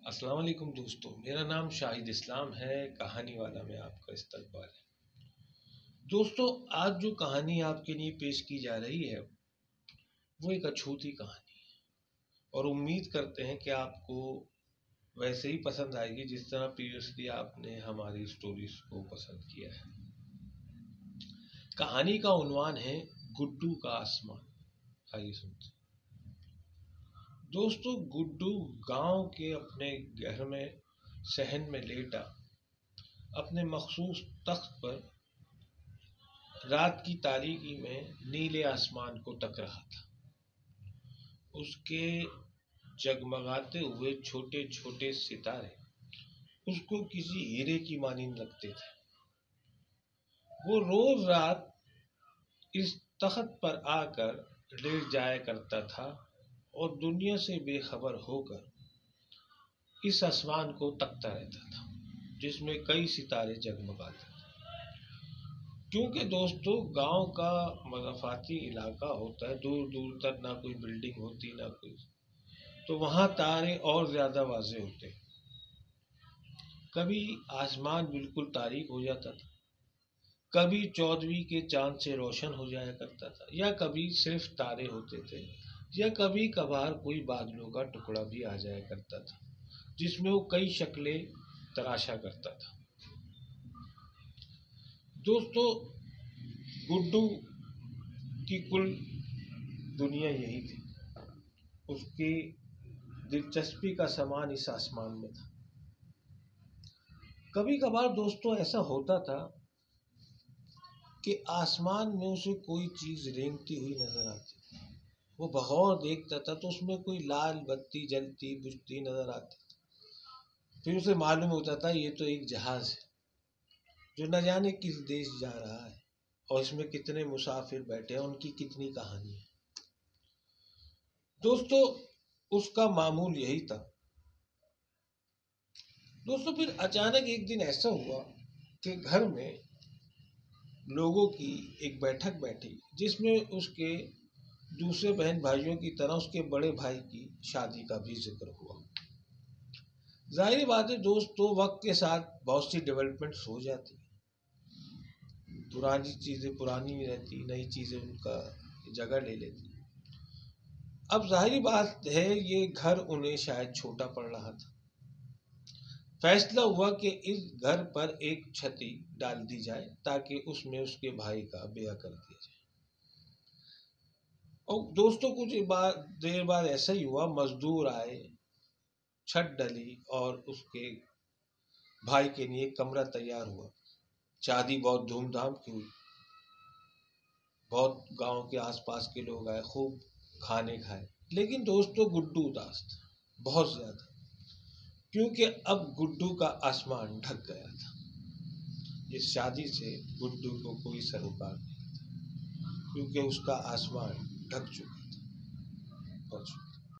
السلام علیکم دوستو، میرا نام شاہد اسلام ہے۔ کہانی والا میں آپ کا استقبال ہے۔ دوستو، آج جو کہانی آپ کے لیے پیش کی جا رہی ہے وہ ایک اچھوتی کہانی ہے، اور امید کرتے ہیں کہ آپ کو ویسے ہی پسند آئے گی جس طرح پریویسلی آپ نے ہماری سٹوریز کو پسند کیا ہے۔ کہانی کا عنوان ہے گڈو کا آسمان۔ آئیے سنتے ہیں۔ دوستو، گڈو گاؤں کے اپنے گھر میں صحن میں لیٹا اپنے مخصوص تخت پر رات کی تاریکی میں نیلے آسمان کو تک رہا تھا۔ اس کے جگمگاتے ہوئے چھوٹے چھوٹے ستارے اس کو کسی ہیرے کی مانند لگتے تھے۔ وہ روز رات اس تخت پر آ کر لیٹ جایا کرتا تھا اور دنیا سے بے خبر ہو کر اس آسمان کو تکتا رہتا تھا جس میں کئی ستارے جگمگاتے تھے۔ کیونکہ دوستو گاؤں کا مضافاتی علاقہ ہوتا ہے، دور دور تک نہ کوئی بلڈنگ ہوتی نہ کوئی، تو وہاں تارے اور زیادہ واضح ہوتے ہیں۔ کبھی آسمان بالکل تاریک ہو جاتا تھا، کبھی 14ویں کے چاند سے روشن ہو جایا کرتا تھا، یا کبھی صرف تارے ہوتے تھے، یا کبھی کبھار کوئی بادلوں کا ٹکڑا بھی آ جایا کرتا تھا جس میں وہ کئی شکلیں تراشا کرتا تھا۔ دوستو، گڈو کی کل دنیا یہی تھی۔ اس کی دلچسپی کا سامان اس آسمان میں تھا۔ کبھی کبھار دوستو ایسا ہوتا تھا کہ آسمان میں اسے کوئی چیز رینگتی ہوئی نظر آتی تھی۔ وہ بغور دیکھتا تھا تو اس میں کوئی لال بتی جلتی بجھتی نظر آتی تھی۔ پھر اسے معلوم ہوتا تھا یہ تو ایک جہاز ہے جو نہ جانے کس دیش جا رہا ہے، اور اس میں کتنے مسافر بیٹھے ہیں، ان کی کتنی کہانی ہے۔ دوستو، اس کا معمول یہی تھا۔ دوستو، پھر اچانک ایک دن ایسا ہوا کہ گھر میں لوگوں کی ایک بیٹھک بیٹھی جس میں اس کے دوسرے بہن بھائیوں کی طرح اس کے بڑے بھائی کی شادی کا بھی ذکر ہوا۔ ظاہر بات ہے دوستو، وقت کے ساتھ بہت سی ڈیولپمنٹس ہو جاتی ہیں، پرانی چیزیں پرانی رہتی، نئی چیزیں ان کا جگہ لے لیتی۔ اب ظاہری بات ہے یہ گھر انہیں شاید چھوٹا پڑ رہا تھا۔ فیصلہ ہوا کہ اس گھر پر ایک چھتی ڈال دی جائے تاکہ اس میں اس کے بھائی کا بیاہ کر دیا جائے۔ اور دوستوں کچھ دیر بعد ایسا ہی ہوا، مزدور آئے، چھت ڈلی اور اس کے بھائی کے لیے کمرہ تیار ہوا۔ شادی بہت دھوم دھام کی ہوئی، بہت گاؤں کے آس پاس کے لوگ آئے، خوب کھانے کھائے۔ لیکن دوستوں گڈو اداس تھا، بہت زیادہ، کیونکہ اب گڈو کا آسمان ڈھک گیا تھا۔ اس شادی سے گڈو کو کوئی سروکار نہیں تھا، کیونکہ اس کا آسمان ڈھک چکا تھا۔